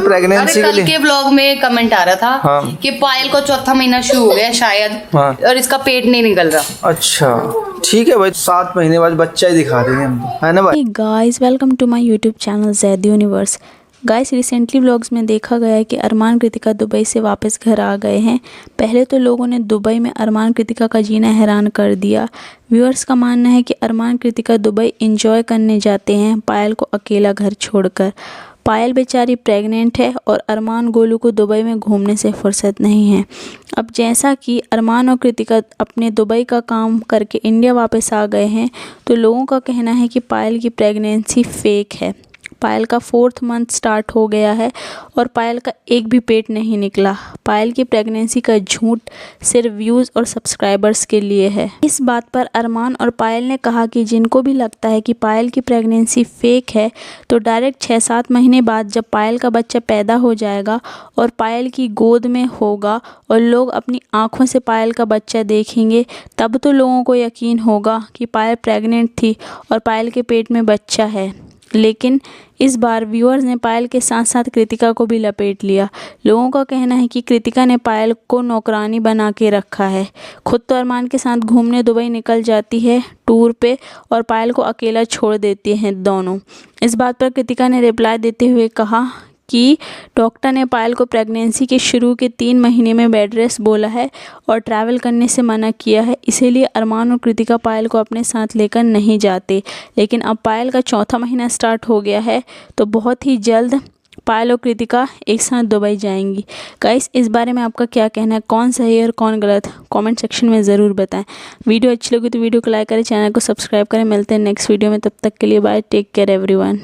Pregnancy के कल के व्लॉग में कमेंट आ रहा था हाँ। कि पायल को चौथा महीना शुरू हो गया शायद हाँ। और इसका पेट नहीं निकल रहा। अच्छा ठीक है भाई, 7 महीने बाद बच्चा ही दिखा देंगे हम तो, है ना भाई। Guys welcome to my YouTube channel Zaid universe. Guys recently vlogs में देखा गया है कि अरमान कृतिका दुबई से वापस घर आ गए हैं। पहले तो लोगों ने दुबई में अरमान कृतिका का जीना हैरान कर दिया। व्यूअर्स का मानना है कि अरमान कृतिका दुबई एंजॉय करने जाते हैं पायल को अकेला घर छोड़कर। पायल बेचारी प्रेग्नेंट है और अरमान गोलू को दुबई में घूमने से फुर्सत नहीं है। अब जैसा कि अरमान और कृतिका अपने दुबई का काम करके इंडिया वापस आ गए हैं, तो लोगों का कहना है कि पायल की प्रेगनेंसी फेक है। पायल का 4th मंथ स्टार्ट हो गया है और पायल का एक भी पेट नहीं निकला। पायल की प्रेगनेंसी का झूठ सिर्फ व्यूज़ और सब्सक्राइबर्स के लिए है। इस बात पर अरमान और पायल ने कहा कि जिनको भी लगता है कि पायल की प्रेगनेंसी फेक है, तो डायरेक्ट 6-7 महीने बाद जब पायल का बच्चा पैदा हो जाएगा और पायल की गोद में होगा और लोग अपनी आँखों से पायल का बच्चा देखेंगे, तब तो लोगों को यकीन होगा कि पायल प्रेग्नेंट थी और पायल के पेट में बच्चा है। लेकिन इस बार व्यूअर्स ने पायल के साथ साथ कृतिका को भी लपेट लिया। लोगों का कहना है कि कृतिका ने पायल को नौकरानी बना के रखा है। खुद तो अरमान के साथ घूमने दुबई निकल जाती है टूर पे और पायल को अकेला छोड़ देती हैं दोनों। इस बात पर कृतिका ने रिप्लाई देते हुए कहा कि डॉक्टर ने पायल को प्रेगनेंसी के शुरू के 3 महीने में बेड रेस्ट बोला है और ट्रैवल करने से मना किया है, इसीलिए अरमान और कृतिका पायल को अपने साथ लेकर नहीं जाते। लेकिन अब पायल का 4था महीना स्टार्ट हो गया है, तो बहुत ही जल्द पायल और कृतिका एक साथ दुबई जाएंगी। गाइस इस बारे में आपका क्या कहना है, कौन सही है और कौन गलत, कमेंट सेक्शन में ज़रूर बताएं। वीडियो अच्छी लगी तो वीडियो को लाइक करें, चैनल को सब्सक्राइब करें। मिलते हैं नेक्स्ट वीडियो में, तब तक के लिए बाय, टेक केयर एवरीवन।